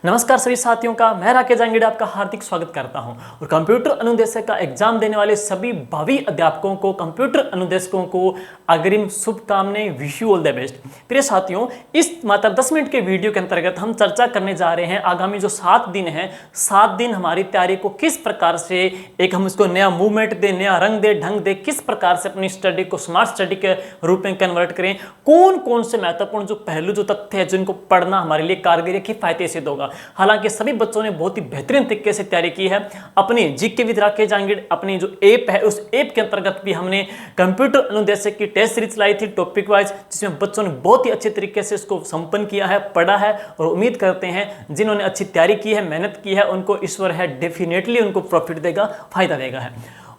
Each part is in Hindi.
नमस्कार सभी साथियों का, मैं राकेश जांगीड़ा आपका हार्दिक स्वागत करता हूं और कंप्यूटर अनुदेशक का एग्जाम देने वाले सभी भावी अध्यापकों को, कंप्यूटर अनुदेशकों को अग्रिम शुभकामनाएं, wish you all the best. प्रिय साथियों, इस मात्र 10 मिनट के वीडियो के अंतर्गत हम चर्चा करने जा रहे हैं आगामी जो 7 दिन हैं, 7 दिन हमारी तैयारी को किस प्रकार से एक हम इसको नया मूवमेंट दे, नया रंग दे, ढंग दे, किस प्रकार से अपनी स्टडी को स्मार्ट स्टडी के रूप में कन्वर्ट करें, कौन कौन से महत्वपूर्ण जो पहलू, जो तथ्य है जिनको पढ़ना हमारे लिए कारगर, किफायती सिद्ध होगा। हालांकि सभी बच्चों ने बहुत ही बेहतरीन तरीके से तैयारी की है। अपनी जीके विद राकेश जांगीड़ अपनी जो ऐप है, उस ऐप के अंतर्गत भी हमने कंप्यूटर अनुदेशक की टेस्ट सीरीज लाई थी टॉपिक वाइज, जिसमें बच्चों ने बहुत ही अच्छे तरीके से इसको संपन्न किया है, पढ़ा है और उम्मीद करते हैं जिन्होंने अच्छी तैयारी की है, मेहनत की है, उनको ईश्वर है डेफिनेटली उनको प्रॉफिट देगा, फायदा देगा है।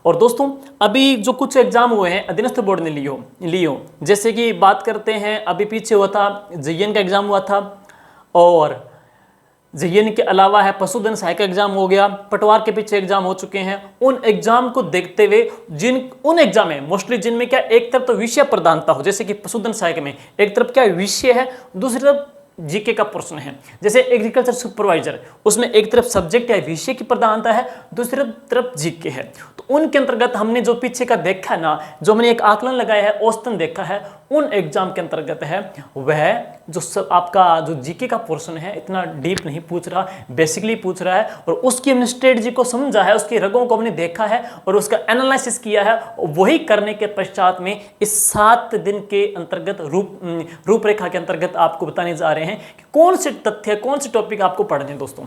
और दोस्तों, अभी जो कुछ एग्जाम हुए हैं अधीनस्थ बोर्ड ने लियो, जैसे कि बात करते हैं, अभी पीछे हुआ था जेईएन का एग्जाम हुआ था, और जेईएन के अलावा है पशुधन सहायक एग्जाम हो गया, पटवार के पीछे एग्जाम हो चुके हैं। उन एग्जाम को देखते हुए उन एग्जाम में मोस्टली जिनमें क्या एक तरफ तो विषय प्रधानता हो, जैसे कि पशुधन सहायक में एक तरफ क्या विषय है, दूसरी तरफ जीके का प्रश्न है। जैसे एग्रीकल्चर सुपरवाइजर, उसमें एक तरफ सब्जेक्ट या विषय की प्रधानता है, दूसरी तरफ जीके है। तो उनके अंतर्गत हमने जो पीछे का देखा ना, जो हमने एक आकलन लगाया है, औसतन देखा है, उन एग्जाम के अंतर्गत है वह जो सब आपका जो जीके का पोर्शन है इतना डीप नहीं पूछ रहा, बेसिकली पूछ रहा है, और उसकी हमने स्ट्रेटजी को समझा है, उसकी रगों को हमने देखा है और उसका एनालिसिस किया है। वही करने के पश्चात में इस 7 दिन के अंतर्गत रूपरेखा के अंतर्गत आपको बताने जा रहे हैं कि कौन से तथ्य, कौन से टॉपिक आपको पढ़ने हैं। दोस्तों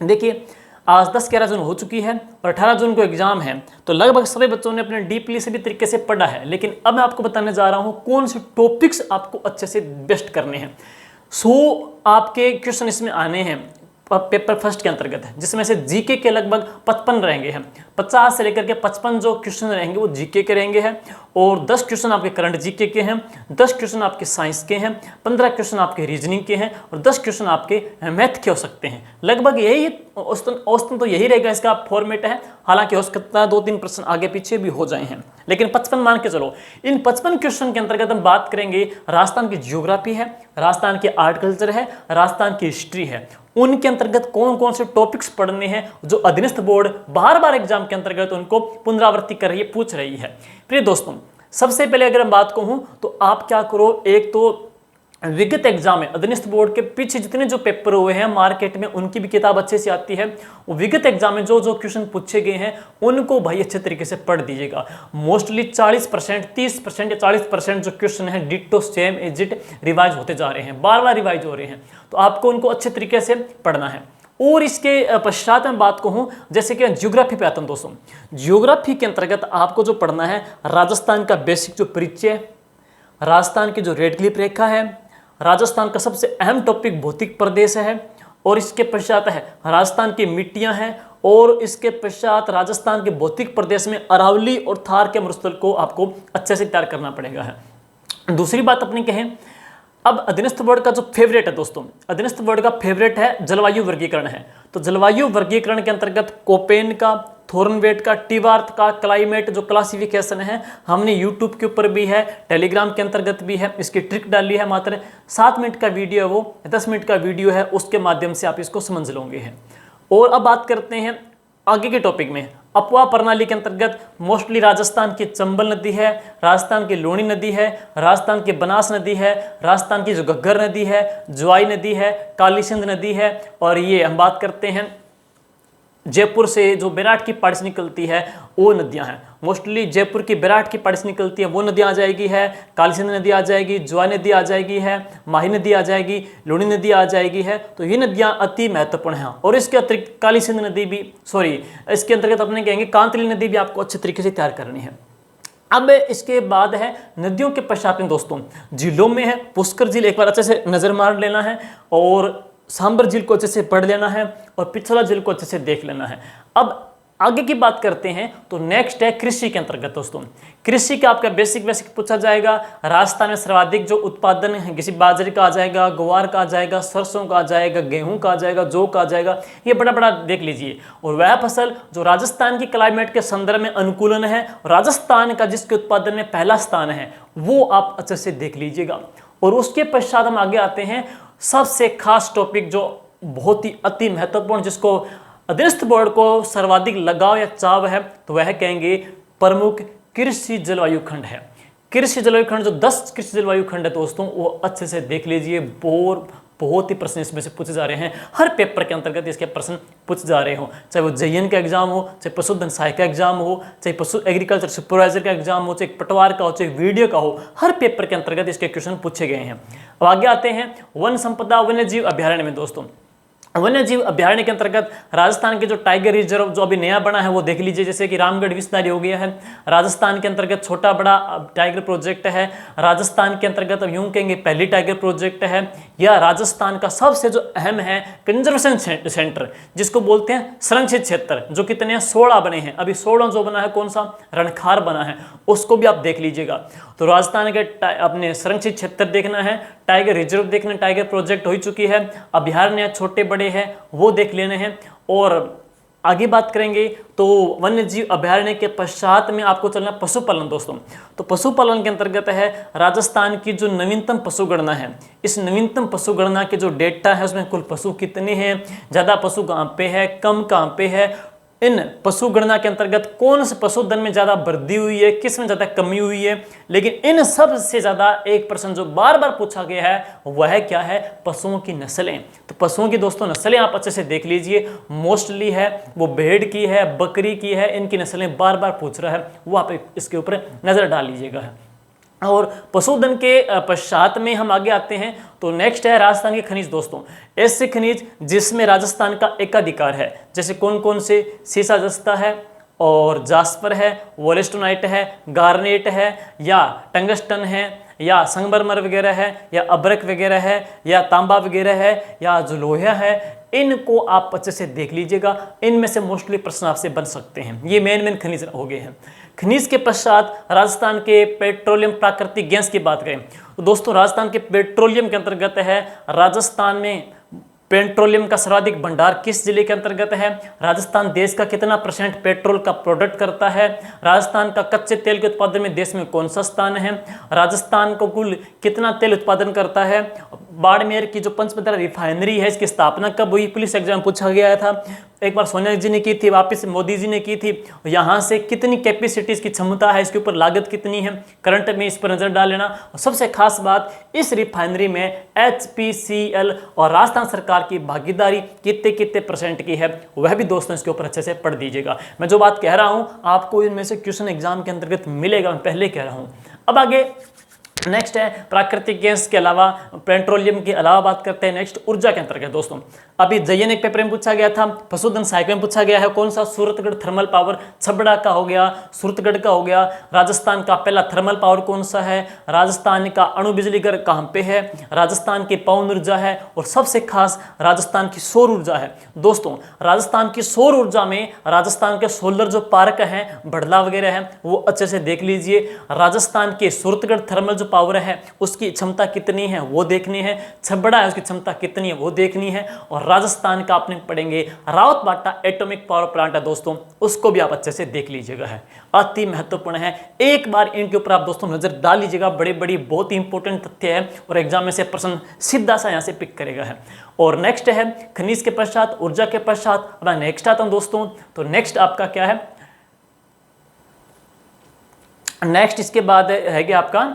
देखिए, आज 10-11 जून हो चुकी है और 18 जून को एग्जाम है, तो लगभग सभी बच्चों ने अपने डीपली सभी तरीके से पढ़ा है। लेकिन अब मैं आपको बताने जा रहा हूं कौन से टॉपिक्स आपको अच्छे से बेस्ट करने हैं। आपके क्वेश्चन इसमें आने हैं पेपर फर्स्ट के अंतर्गत है, जिसमें से जीके के लगभग 55 रहेंगे हैं, 50 से लेकर के 55 जो क्वेश्चन रहेंगे वो जीके के रहेंगे हैं, और 10 क्वेश्चन आपके करंट जीके के हैं, 10 क्वेश्चन आपके साइंस के हैं, 15 क्वेश्चन आपके रीजनिंग के हैं और 10 क्वेश्चन आपके मैथ के हो सकते हैं। लगभग यही औसतन तो यही रहेगा, इसका फॉर्मेट है। हालांकि हो सकता है 2-3 प्रश्न आगे पीछे भी हो जाए हैं, लेकिन 55 मान के चलो। इन 55 क्वेश्चन के अंतर्गत हम बात करेंगे, राजस्थान की ज्योग्राफी है, राजस्थान की आर्ट कल्चर है, राजस्थान की हिस्ट्री है। उनके अंतर्गत कौन कौन से टॉपिक्स पढ़ने हैं जो अधीनस्थ बोर्ड बार बार एग्जाम के अंतर्गत उनको पुनरावृत्ति कर रही है, पूछ रही है। प्रिय दोस्तों, सबसे पहले अगर हम बात कहूं तो आप क्या करो, एक तो विगत एग्जाम है अधीनस्थ बोर्ड के पीछे जितने जो पेपर हुए हैं मार्केट में, उनकी भी किताब अच्छे से आती है। वो विगत एग्जाम में जो जो क्वेश्चन पूछे गए हैं उनको भाई अच्छे तरीके से पढ़ दीजिएगा। मोस्टली 40%, 30% या 40% जो क्वेश्चन है डिट्टो सेम एजिट रिवाइज होते जा रहे हैं, बार बार रिवाइज हो रहे हैं, तो आपको उनको अच्छे तरीके से पढ़ना है। और इसके पश्चात मैं बात कहूँ, जैसे कि ज्योग्राफी पे आता हूँ दोस्तों। ज्योग्राफी के अंतर्गत आपको जो पढ़ना है, राजस्थान का बेसिक जो परिचय, राजस्थान की जो रेड क्लिप रेखा है, राजस्थान का सबसे अहम टॉपिक भौतिक प्रदेश है, और इसके पश्चात है राजस्थान की मिट्टियां हैं, और इसके पश्चात राजस्थान के भौतिक प्रदेश में अरावली और थार के मरुस्थल को आपको अच्छे से तैयार करना पड़ेगा है। दूसरी बात अपनी कहें, अब अधीनस्थ बोर्ड का जो फेवरेट है दोस्तों, अधीनस्थ बोर्ड का फेवरेट है जलवायु वर्गीकरण है। तो जलवायु वर्गीकरण के अंतर्गत कोपेन का, थॉर्नवेट का, टीवार्थ का क्लाइमेट जो क्लासिफिकेशन है, हमने यूट्यूब के ऊपर भी है, टेलीग्राम के अंतर्गत भी है, इसकी ट्रिक डाली है। मात्र 7 मिनट का वीडियो है, वो 10 मिनट का वीडियो है, उसके माध्यम से आप इसको समझ लोगे हैं। और अब बात करते हैं आगे के टॉपिक में। अपवा प्रणाली के अंतर्गत मोस्टली राजस्थान की चंबल नदी है, राजस्थान की लूणी नदी है, राजस्थान की बनास नदी है, राजस्थान की जो घग्गर नदी है, ज्वाई नदी है, काली सिंध नदी है, और ये हम बात करते हैं जयपुर से जो बैराट की पहाड़ी से निकलती है वो नदियां हैं। मोस्टली जयपुर की बैराट की पहाड़ी से निकलती है वो नदियां आ जाएगी है, काली सिंध नदी आ जाएगी, ज्वाई नदी आ जाएगी है, माही नदी आ जाएगी, लूणी नदी आ जाएगी है। तो ये नदियां अति महत्वपूर्ण हैं। और इसके अतिरिक्त काली सिंध नदी भी, इसके अंतर्गत अपने कहेंगे कांतली नदी भी आपको अच्छे तरीके से तैयार करनी है। अब इसके बाद है नदियों के पश्चात में दोस्तों झीलों में है पुष्कर झील, एक बार अच्छे से नजर मार लेना है, और सांबर झील को अच्छे से पढ़ लेना है, और पिछला झील को अच्छे से देख लेना है। अब आगे की बात करते हैं तो नेक्स्ट है कृषि के अंतर्गत दोस्तों। कृषि का आपका बेसिक पूछा जाएगा। राजस्थान में सर्वाधिक जो उत्पादन है, किसी बाजरे का आ जाएगा, ग्वार का आ जाएगा, सरसों का आ जाएगा, गेहूं का आ जाएगा, जौ का आ जाएगा, ये बड़ा बड़ा देख लीजिए। और वह फसल जो राजस्थान की क्लाइमेट के संदर्भ में अनुकूलन है, राजस्थान का जिसके उत्पादन में पहला स्थान है, वो आप अच्छे से देख लीजिएगा। और उसके पश्चात हम आगे आते हैं सबसे खास टॉपिक जो बहुत ही अति महत्वपूर्ण, जिसको अधीनस्थ बोर्ड को सर्वाधिक लगाव या चाव है, तो वह कहेंगे प्रमुख कृषि जलवायु खंड है। कृषि जलवायु खंड, जो 10 कृषि जलवायु खंड है दोस्तों, वो अच्छे से देख लीजिए। बहुत ही प्रश्न इसमें से पूछे जा रहे हैं, हर पेपर के अंतर्गत इसके प्रश्न पूछे जा रहे हो, चाहे वो JN का एग्जाम हो, चाहे पशुधन सहायक का एग्जाम हो, चाहे पशु एग्रीकल्चर सुपरवाइजर का एग्जाम हो, चाहे पटवार का हो, चाहे वीडियो का हो, हर पेपर के अंतर्गत इसके क्वेश्चन पूछे गए हैं। अब आगे आते हैं वन संपदा वन्य जीव अभ्यारण्य में दोस्तों। वन्य जीव अभ्यारण्य के अंतर्गत राजस्थान के जो टाइगर रिजर्व जो अभी नया बना है वो देख लीजिए, जैसे कि रामगढ़ विस्तारी हो गया है। राजस्थान के अंतर्गत छोटा बड़ा टाइगर प्रोजेक्ट है। राजस्थान के अंतर्गत अब यूं कहेंगे पहली टाइगर प्रोजेक्ट है। या राजस्थान का सबसे जो अहम है कंजर्वेशन सेंटर, जिसको बोलते हैं संरक्षित क्षेत्र, जो कितने 16 बने हैं। अभी 16 जो बना है कौन सा, रणखार बना है, उसको भी आप देख लीजिएगा। तो राजस्थान के अपने संरक्षित क्षेत्र देखना है, टाइगर रिजर्व देखना, टाइगर प्रोजेक्ट हो चुकी है, अभ्यारण्य छोटे बड़े हैं वो देख लेने हैं। और आगे बात करेंगे तो वन्य जीव अभ्यारण्य के पश्चात में आपको चलना पशुपालन दोस्तों। तो पशुपालन के अंतर्गत है राजस्थान की जो नवीनतम पशु गणना है। इस नवीनतम पशु गणना के जो डेटा है उसमें कुल पशु कितने हैं, ज़्यादा पशु कहाँ पे है, कम कहाँ पे है, इन पशु गणना के अंतर्गत कौन से पशुधन में ज़्यादा वृद्धि हुई है, किस में ज़्यादा कमी हुई है। लेकिन इन सब से ज़्यादा एक प्रश्न जो बार बार पूछा गया है वह क्या है, पशुओं की नस्लें। तो पशुओं की दोस्तों नस्लें आप अच्छे से देख लीजिए, मोस्टली है वो भेड़ की है, बकरी की है, इनकी नस्लें बार बार पूछ रहा है, वो आप इसके ऊपर नज़र डाल लीजिएगा। और पशुधन के पश्चात में हम आगे आते हैं तो नेक्स्ट है राजस्थान के खनिज दोस्तों। ऐसे खनिज जिसमें राजस्थान का एकाधिकार है, जैसे कौन कौन से, सीसा जस्ता है और जास्पर है, वोलेस्टोनाइट है, गार्नेट है, या टंगस्टन है, या संगमरमर वगैरह है, या अब्रक वगैरह है, या तांबा वगैरह है, या जो लोहा है, इनको आप अच्छे से देख लीजिएगा। इनमें से मोस्टली प्रश्न आपसे बन सकते हैं। ये मेन खनिज हो गए हैं। खनिज के पश्चात राजस्थान के पेट्रोलियम प्राकृतिक गैस की बात करें तो दोस्तों राजस्थान के पेट्रोलियम के अंतर्गत है, राजस्थान में पेट्रोलियम का सर्वाधिक भंडार किस जिले के अंतर्गत है, राजस्थान देश का कितना % पेट्रोल का प्रोडक्ट करता है, राजस्थान का कच्चे तेल के उत्पादन में देश में कौन सा स्थान है, राजस्थान को कुल कितना तेल उत्पादन करता है, बाड़मेर की जो पंचपत्रा रिफाइनरी है इसकी स्थापना कब हुई, पुलिस एग्जाम पूछा गया था। एक बार सोनिया जी ने की थी, वापस मोदी जी ने की थी। यहाँ से कितनी कैपेसिटी की क्षमता है, इसके ऊपर लागत कितनी है, करंट में इस पर नजर डाल लेना। और सबसे खास बात, इस रिफाइनरी में HPCL और राजस्थान सरकार की भागीदारी कितने % की है, वह भी दोस्तों इसके ऊपर अच्छे से पढ़ दीजिएगा। मैं जो बात कह रहा हूँ आपको इनमें से क्वेश्चन एग्जाम के अंतर्गत मिलेगा, मैं पहले कह रहा हूँ। अब आगे नेक्स्ट है प्राकृतिक गैस के अलावा, पेट्रोलियम के अलावा बात करते हैं नेक्स्ट ऊर्जा के अंतर्गत दोस्तों। अभी JN एक पेपर में पूछा गया था, पशुधन सहायक में पूछा गया है, कौन सा, सूरतगढ़ थर्मल पावर, छबड़ा का हो गया, सूरतगढ़ का हो गया। राजस्थान का पहला थर्मल पावर कौन सा है, राजस्थान का अणु बिजली घर कहाँ पे है, राजस्थान की पवन ऊर्जा है, और सबसे खास राजस्थान की सौर ऊर्जा है। दोस्तों राजस्थान की सौर ऊर्जा में राजस्थान के सोलर जो पार्क हैं, बढ़ला वगैरह है, वो अच्छे से देख लीजिए। राजस्थान के सूरतगढ़ थर्मल जो पावर है उसकी क्षमता कितनी है वो देखनी है, छबड़ा है उसकी क्षमता कितनी है वो देखनी है। और राजस्थान का आपने पढ़ेंगे रावतबाटा एटॉमिक पावर प्लांट है दोस्तों, उसको भी आप अच्छे से देख लीजिएगा, है अति महत्वपूर्ण है। एक बार इनके ऊपर आप दोस्तों नजर डाल लीजिएगा, बड़ी बड़ी बहुत ही इंपॉर्टेंट तथ्य है और एग्जाम में से प्रश्न सीधा सा यहां से पिक करेगा है। और नेक्स्ट है खनिज के पश्चात, ऊर्जा के पश्चात मैं नेक्स्ट आता हूं दोस्तों। तो नेक्स्ट आपका क्या है, नेक्स्ट इसके बाद है कि आपका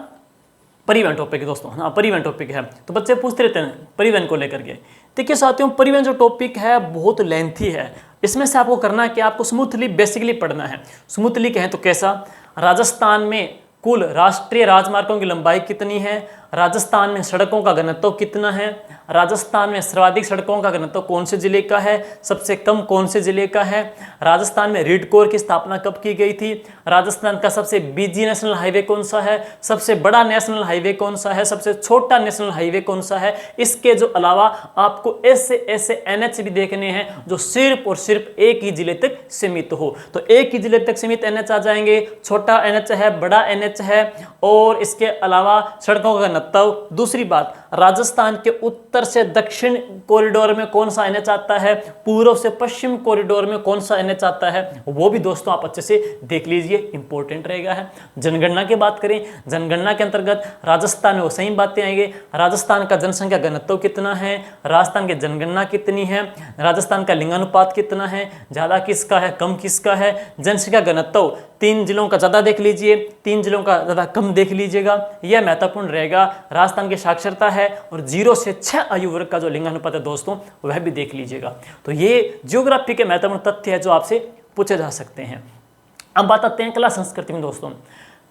परिवहन टॉपिक है दोस्तों। हाँ परिवहन टॉपिक है, तो बच्चे पूछते रहते हैं परिवहन को लेकर के। देखिए साथियों, परिवहन जो टॉपिक है बहुत लेंथी है, इसमें से आपको करना है कि आपको स्मूथली बेसिकली पढ़ना है। स्मूथली कहें तो कैसा, राजस्थान में कुल राष्ट्रीय राजमार्गों की लंबाई कितनी है, राजस्थान में सड़कों का घनत्व कितना है, राजस्थान में सर्वाधिक सड़कों का घनत्व कौन से जिले का है, सबसे कम कौन से जिले का है, राजस्थान में रीड कोर की स्थापना कब की गई थी, राजस्थान का सबसे बिजी नेशनल हाईवे कौन सा है, सबसे बड़ा नेशनल हाईवे कौन सा है, सबसे छोटा नेशनल हाईवे कौन सा है। इसके जो अलावा आपको ऐसे ऐसे NH भी देखने हैं जो सिर्फ और सिर्फ एक ही जिले तक सीमित हो। तो एक ही जिले तक सीमित NH आ जाएंगे, छोटा NH है, बड़ा NH है, और इसके अलावा सड़कों का घनत्व। दूसरी बात, राजस्थान के उत्तर से दक्षिण कॉरिडोर में कौन सा एनएच आता है, पूर्व से पश्चिम कॉरिडोर में कौन सा एनएच आता है, वो भी दोस्तों आप अच्छे से देख लीजिए, इंपॉर्टेंट रहेगा है। जनगणना की बात करें, जनगणना के अंतर्गत राजस्थान में वो सही बातें आएंगे, राजस्थान का जनसंख्या घनत्व कितना है, राजस्थान की जनगणना कितनी है, राजस्थान का लिंगानुपात कितना है, ज्यादा किसका है कम किसका है, जनसंख्या घनत्व 3 जिलों का ज्यादा देख लीजिए, 3 जिलों का ज्यादा कम देख लीजिएगा, यह महत्वपूर्ण रहेगा। राजस्थान की साक्षरता है और 0 से 6 आयु वर्ग का जो लिंगानुपात है दोस्तों वह भी देख लीजिएगा। तो ये ज्योग्राफी के महत्वपूर्ण तथ्य है जो आपसे पूछे जा सकते हैं। अब बात आते हैं कला संस्कृति में दोस्तों।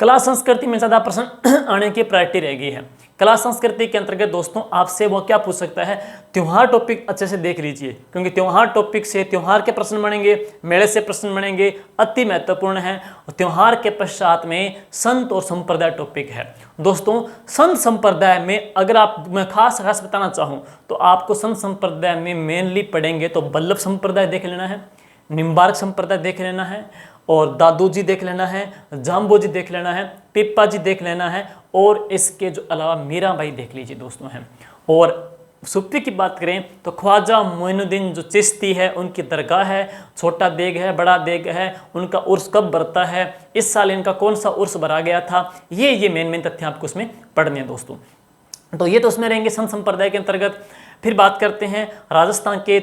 कला संस्कृति में ज्यादा प्रश्न आने की प्रायोरिटी रह गई है। कला संस्कृति के अंतर्गत दोस्तों आपसे वो क्या पूछ सकता है, त्योहार टॉपिक अच्छे से देख लीजिए, क्योंकि त्योहार टॉपिक से त्योहार के प्रश्न बनेंगे, मेले से प्रश्न बनेंगे, अति महत्वपूर्ण है। और त्योहार के पश्चात में संत और संप्रदाय टॉपिक है दोस्तों। संत संप्रदाय में अगर आप मैं खास बताना चाहूँ तो आपको संत संप्रदाय में मेनली पढ़ेंगे तो बल्लभ संप्रदाय देख लेना है, निम्बार्क संप्रदाय देख लेना है, और दादू जी देख लेना है, जाम्बो जी देख लेना है, पिप्पा जी देख लेना है, और इसके जो अलावा मीराबाई देख लीजिए दोस्तों हैं। और सूफी की बात करें तो ख्वाजा मोइनुद्दीन जो चिश्ती है उनकी दरगाह है, छोटा देग है, बड़ा देग है, उनका उर्स कब बरता है, इस साल इनका कौन सा उर्स भरा गया था, ये मेन तथ्य आपको उसमें पढ़ने हैं दोस्तों। तो ये तो उसमें रहेंगे संत संप्रदाय के अंतर्गत। फिर बात करते हैं राजस्थान के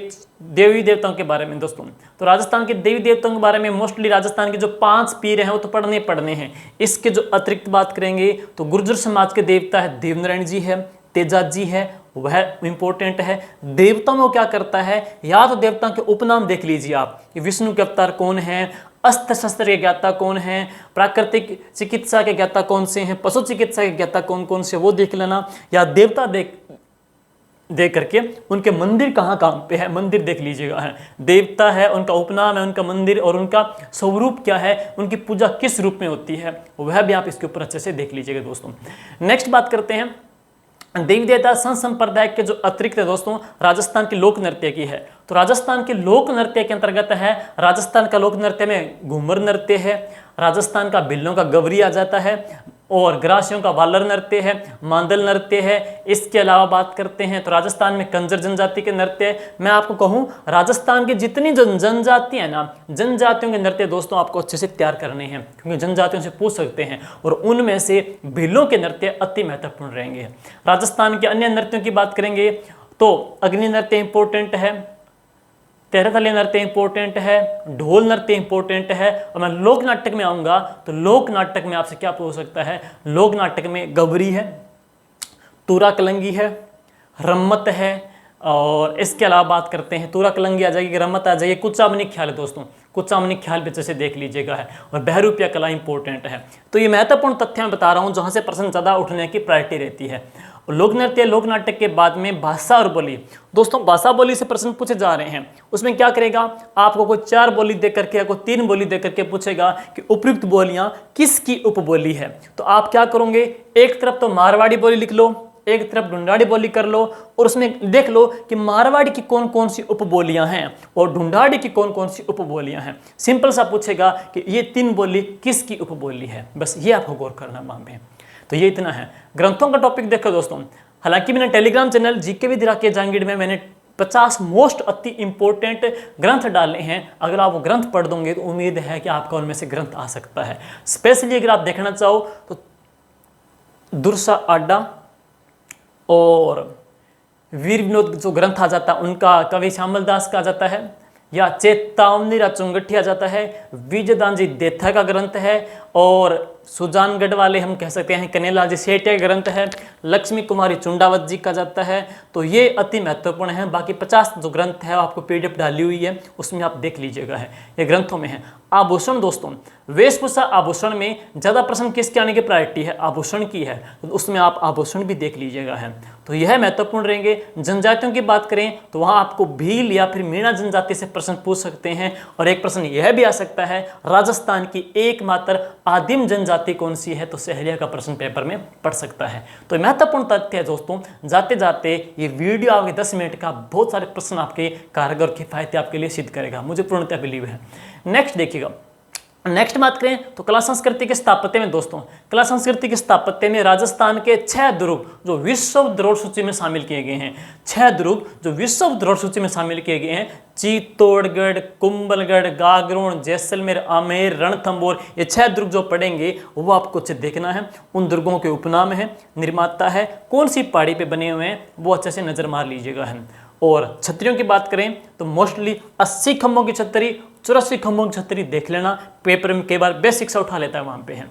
देवी देवताओं के बारे में दोस्तों। तो राजस्थान के देवी देवताओं के बारे में मोस्टली राजस्थान के जो 5 पीर हैं वो तो पढ़ने हैं। इसके जो अतिरिक्त बात करेंगे तो गुर्जर समाज के देवता है देवनारायण जी है, तेजाज जी है, वह इंपॉर्टेंट है। देवताओं में क्या करता है, या तो देवताओं के उपनाम देख लीजिए आप, विष्णु के अवतार कौन है, अस्त्र शस्त्र के ज्ञाता कौन है, प्राकृतिक चिकित्सा के ज्ञाता कौन से हैं, पशु चिकित्सा के ज्ञाता कौन कौन से, वो देख लेना। या देवता देख करके उनके मंदिर कहाँ पे है, मंदिर देख लीजिएगा है। देवता है, उनका उपनाम है, उनका मंदिर और उनका स्वरूप क्या है, उनकी पूजा किस रूप में होती है, वह भी आप इसके ऊपर अच्छे से देख लीजिएगा दोस्तों। नेक्स्ट बात करते हैं देवी देवता संत संप्रदाय के जो अतिरिक्त है दोस्तों राजस्थान की लोक नृत्य की है। तो राजस्थान के लोक नृत्य के अंतर्गत है, राजस्थान का लोक नृत्य में घूमर नृत्य है, राजस्थान का भिल्लों का गवरी आ जाता है, और ग्रासियों का वालर नृत्य है, मांदल नृत्य है। इसके अलावा बात करते हैं तो राजस्थान में कंजर जनजाति के नृत्य। मैं आपको कहूँ राजस्थान की जितनी जनजाति है ना, जनजातियों के नृत्य दोस्तों आपको अच्छे से तैयार करने हैं, क्योंकि जनजातियों से पूछ सकते हैं, और उनमें से भिल्लों के नृत्य अति महत्वपूर्ण रहेंगे। राजस्थान के अन्य नृत्यों की बात करेंगे तो अग्नि नृत्य इंपॉर्टेंट है, तेरहथली नृत्य इंपॉर्टेंट है, ढोल नृत्य इंपॉर्टेंट है। और मैं लोक नाटक में आऊंगा तो लोक नाटक में आपसे क्या पूछ सकता है, लोक नाटक में गवरी है, तूरा कलंगी है, रम्मत है, और इसके अलावा बात करते हैं तूरा कलंगी आ जाएगी, रम्मत आ जाएगी, कुचामनी ख्याल है दोस्तों, कुचामनी ख्याल भी अच्छे से देख लीजिएगा है, और बहरूपिया कला इंपॉर्टेंट है। तो ये महत्वपूर्ण तथ्य मैं बता रहा हूँ जहाँ से प्रश्न ज़्यादा उठने की प्रायोरिटी रहती है। लोक नृत्य लोक नाटक के बाद में भाषा और बोली दोस्तों, भाषा बोली से प्रश्न पूछे जा रहे हैं। उसमें क्या करेगा, आपको कोई 4 बोली दे करके या कोई 3 बोली दे करके पूछेगा कि उपयुक्त बोलियां किसकी उपबोली है। तो आप क्या करोगे, एक तरफ तो मारवाड़ी बोली लिख लो, एक तरफ ढूंढाड़ी बोली कर लो, और उसमें देख लो कि मारवाड़ी की कौन कौन सी उपबोलियां हैं और ढूंढाड़ी की कौन कौन सी उपबोलियां हैं। सिंपल सा पूछेगा कि ये 3 बोली किसकी उपबोली है, बस ये आपको गौर करना वहां पे। तो ये इतना है। ग्रंथों का टॉपिक देखो दोस्तों, हालांकि मैंने Telegram channel GK with Rakesh Jangid में मैंने 50 मोस्ट अति इंपॉर्टेंट ग्रंथ डाले हैं। अगर आप वो ग्रंथ पढ़ दोगे तो उम्मीद है कि आपका उनमें से ग्रंथ आ सकता है। स्पेशली अगर आप देखना चाहो तो दुर्सा आड्डा और वीर विनोद जो ग्रंथ आ जाता है उनका, कवि श्यामल दास का आ जाता है, या चेतावनी चुंगठी आ जाता है, विजयदान जी देथा का ग्रंथ है, और सुजानगढ़ वाले हम कह सकते हैं कन्हैयालाल जी सेठिया का ग्रंथ है, लक्ष्मी कुमारी चुंडावत जी का जाता है। तो ये अति महत्वपूर्ण है। बाकी 50 जो ग्रंथ है आपको PDF डाली हुई है, उसमें आप देख लीजिएगा है, ये ग्रंथों में है। आभूषण दोस्तों, वेशभूषा आभूषण में ज़्यादा प्रश्न किसके आने की प्रायोरिटी है, आभूषण की है, तो उसमें आप आभूषण भी देख लीजिएगा है। तो यह महत्वपूर्ण रहेंगे। जनजातियों की बात करें तो वहाँ आपको भील या फिर मीणा जनजाति से प्रश्न पूछ सकते हैं, और एक प्रश्न यह भी आ सकता है राजस्थान की एकमात्र आदिम जनजाति कौन सी है, तो सहरिया का प्रश्न पेपर में पढ़ सकता है। तो महत्वपूर्ण तथ्य है दोस्तों। जाते जाते ये वीडियो आपके 10 मिनट का बहुत सारे प्रश्न आपके कारगर और किफायती आपके लिए सिद्ध करेगा, मुझे पूर्णतः बिलीव है। नेक्स्ट देखिएगा, नेक्स्ट बात करें तो कला संस्कृति के स्थापत्य में दोस्तों, कला संस्कृति के स्थापत्य में राजस्थान के 6 दुर्ग जो विश्व धरोहर सूची में शामिल किए गए हैं, 6 दुर्ग जो विश्व धरोहर सूची में शामिल किए गए हैं, चित्तौड़गढ़, कुंभलगढ़, गागरोन, जैसलमेर, आमेर, रणथंभौर, ये 6 दुर्ग जो पढ़ेंगे वो आपको अच्छे देखना है। उन दुर्गों के उपनाम है, निर्माता है, कौन सी पहाड़ी पे बने हुए हैं वो अच्छे से नजर मार लीजिएगा है। और छतरियों की बात करें तो मोस्टली 80 खंभों की छतरी, 84 खंभों की छतरी देख लेना, पेपर में कई बार बेसिक से उठा लेता है वहां पे है।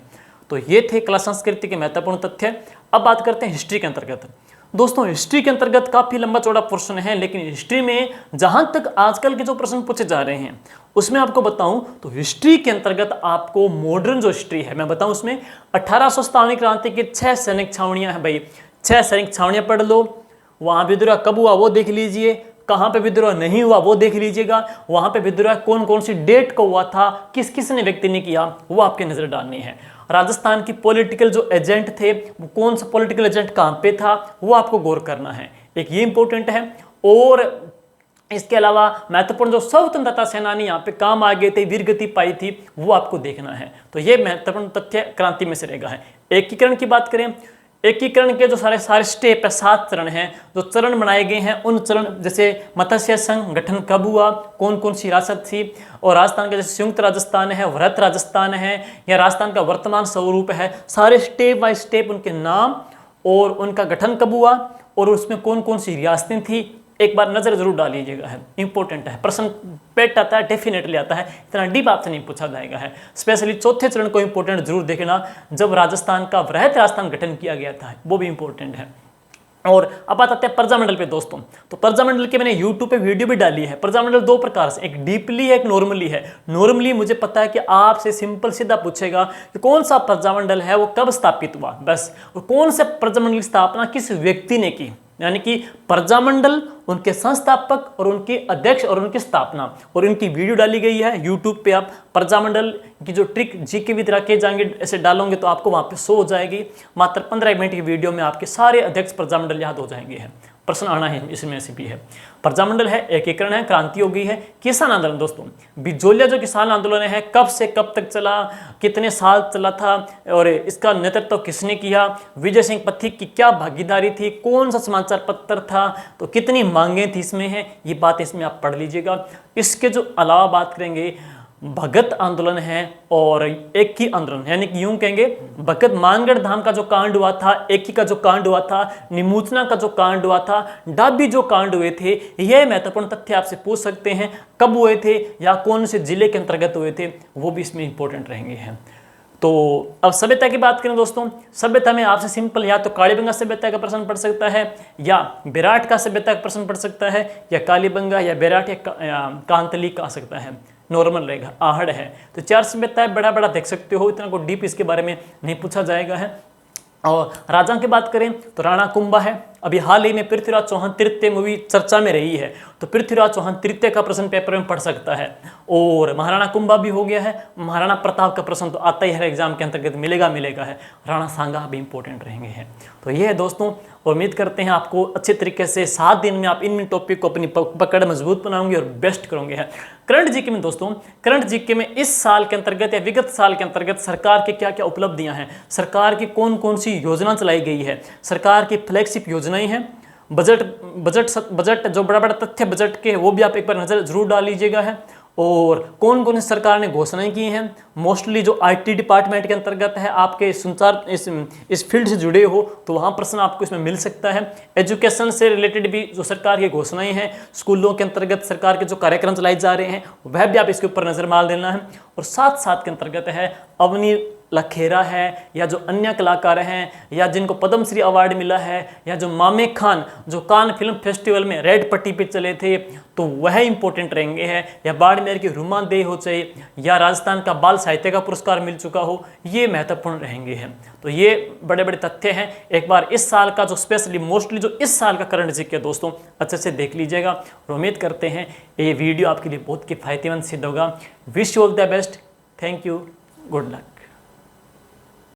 तो ये थे कला संस्कृति के महत्वपूर्ण तथ्य। अब बात करते हैं हिस्ट्री के अंतर्गत। दोस्तों हिस्ट्री के अंतर्गत काफी लंबा चौड़ा पोर्शन है, लेकिन हिस्ट्री में जहां तक आजकल के जो प्रश्न पूछे जा रहे हैं उसमें आपको बताऊं तो हिस्ट्री के अंतर्गत आपको मॉडर्न जो हिस्ट्री है मैं बताऊं, उसमें 1857 क्रांति की 6 सैनिक छावनियां हैं भाई, 6 सैनिक छावनियां पढ़ लो। वहां विद्रोह कब हुआ वो देख लीजिए, कहां पे विद्रोह नहीं हुआ वो देख लीजिएगा, वहां पे विद्रोह कौन कौन सी डेट को हुआ था, किस किस ने व्यक्ति ने किया, वो आपके नजर डालनी है। राजस्थान की पॉलिटिकल जो एजेंट थे वो कौन सा पॉलिटिकल एजेंट कहां पे था वो आपको गौर करना है, एक ये इंपॉर्टेंट है। और इसके अलावा महत्वपूर्ण जो स्वतंत्रता सेनानी यहाँ पे काम आ गए थे, वीरगति पाई थी, वो आपको देखना है। तो ये महत्वपूर्ण तथ्य क्रांति में से रहेगा है। एकीकरण की बात करें, एकीकरण के जो सारे स्टेप है, 7 चरण हैं, जो चरण बनाए गए हैं उन चरण, जैसे मत्स्य संघ गठन कब हुआ, कौन कौन सी रियासत थी, और राजस्थान का जैसे संयुक्त राजस्थान है, वृहत राजस्थान है, या राजस्थान का वर्तमान स्वरूप है, सारे स्टेप बाय स्टेप उनके नाम और उनका गठन कब हुआ और उसमें कौन कौन सी रियासतें थी, एक बार नजर जरूर डालिएगा है, इंपॉर्टेंट है। प्रश्न पेट आता है, डेफिनेटली आता है, इतना डीप आपसे नहीं पूछा जाएगा है। स्पेशली चौथे चरण को इंपॉर्टेंट जरूर देखना, जब राजस्थान का वृहत राजस्थान गठन किया गया था, वो भी इंपॉर्टेंट है। और अब बात आते हैं प्रजामंडल पे दोस्तों। तो प्रजामंडल के मैंने यूट्यूब पे वीडियो भी डाली है। प्रजामंडल 2 प्रकार से, एक डीपली है, एक नॉर्मली है। नॉर्मली मुझे पता है कि आपसे सिंपल सीधा पूछेगा कि कौन सा प्रजामंडल है, वो कब स्थापित हुआ, बस। और कौन से प्रजामंडल की स्थापना किस व्यक्ति ने की, यानी कि प्रजामंडल, उनके संस्थापक और उनके अध्यक्ष और उनकी स्थापना, और इनकी वीडियो डाली गई है यूट्यूब पे। आप प्रजामंडल की जो trick GK with Rakesh Jangid ऐसे डालोगे तो आपको वहां पे शो हो जाएगी। मात्र 15 मिनट की वीडियो में आपके सारे अध्यक्ष प्रजामंडल याद हो जाएंगे हैं। प्रश्न आना है इसमें से भी है। प्रजामंडल है, एकीकरण है, क्रांति हो गई है। किसान आंदोलन दोस्तों, बिजोलिया जो किसान आंदोलन है कब से कब तक चला, कितने साल चला था और इसका नेतृत्व किसने किया, विजय सिंह पथिक की क्या भागीदारी थी, कौन सा समाचार पत्र था, तो कितनी मांगे थी इसमें है, ये बात इसमें आप पढ़ लीजिएगा। इसके जो अलावा बात करेंगे भगत आंदोलन है और एक ही आंदोलन, यानी कि यूं कहेंगे भगत मानगढ़ धाम का जो कांड हुआ था, एक ही का जो कांड हुआ था, निमूचना का जो कांड हुआ था, डाबी जो कांड हुए थे, यह महत्वपूर्ण तथ्य आपसे पूछ सकते हैं। कब हुए थे या कौन से जिले के अंतर्गत हुए थे, वो भी इसमें इंपॉर्टेंट रहेंगे हैं। तो अब सभ्यता की बात करें दोस्तों, सभ्यता में आपसे सिंपल या तो कालीबंगा सभ्यता का प्रश्न पढ़ सकता है, या विराट का सभ्यता का प्रश्न पढ़ सकता है, या कालीबंगा या विराट या कांतली का आ सकता है, नॉर्मल रहेगा, आहड़ है। तो 4 सभ्यता है, बड़ा बड़ा देख सकते हो, इतना को डीप इसके बारे में नहीं पूछा जाएगा है। और राजा की बात करें तो राणा कुंभा है। अभी हाल ही में पृथ्वीराज चौहान तृतीय मूवी चर्चा में रही है, तो पृथ्वीराज चौहान तृतीय का प्रश्न पेपर में पढ़ सकता है। और महाराणा कुंभा भी हो गया है। महाराणा प्रताप का प्रश्न तो आता ही हर एग्जाम के अंतर्गत मिलेगा है। राणा सांगा भी इंपॉर्टेंट रहेंगे हैं। तो ये है दोस्तों, उम्मीद करते हैं आपको अच्छे तरीके से 7 दिन में आप इन टॉपिक को अपनी पकड़ मजबूत बनाओगे और बेस्ट करोगे हैं। करंट जीके में दोस्तों, करंट जीके में इस साल के अंतर्गत या विगत साल के अंतर्गत सरकार के क्या क्या उपलब्धियां हैं, सरकार की कौन कौन सी योजना चलाई गई है, सरकार की फ्लैगशिप योजनाएं हैं, बजट जो बड़ा बड़ा तथ्य बजट के, वो भी आप एक बार नजर जरूर डाल लीजिएगा है। और कौन कौन सी सरकार ने घोषणाएं की हैं, मोस्टली जो आईटी डिपार्टमेंट के अंतर्गत है, आपके संचार इस फील्ड से जुड़े हो तो वहाँ प्रश्न आपको इसमें मिल सकता है। एजुकेशन से रिलेटेड भी जो सरकार की घोषणाएं हैं, स्कूलों के अंतर्गत सरकार के जो कार्यक्रम चलाए जा रहे हैं, वह भी आप इसके ऊपर नजर मार देना है। और साथ साथ के अंतर्गत है अवनी लखेरा है, या जो अन्य कलाकार हैं, या जिनको पद्मश्री अवार्ड मिला है, या जो मामे खान जो कान फिल्म फेस्टिवल में रेड पट्टी पे चले थे, तो वह इंपॉर्टेंट रहेंगे हैं। या बाड़मेर की रुमा दे हो चाहे, या राजस्थान का बाल साहित्य का पुरस्कार मिल चुका हो, ये महत्वपूर्ण रहेंगे हैं। तो ये बड़े बड़े तथ्य हैं। एक बार इस साल का जो स्पेशली मोस्टली जो इस साल का करंट जीके दोस्तों अच्छे से देख लीजिएगा, और उम्मीद करते हैं ये वीडियो आपके लिए बहुत किफायतीमंद सिद्ध होगा। Wish you all the best, thank you, good luck.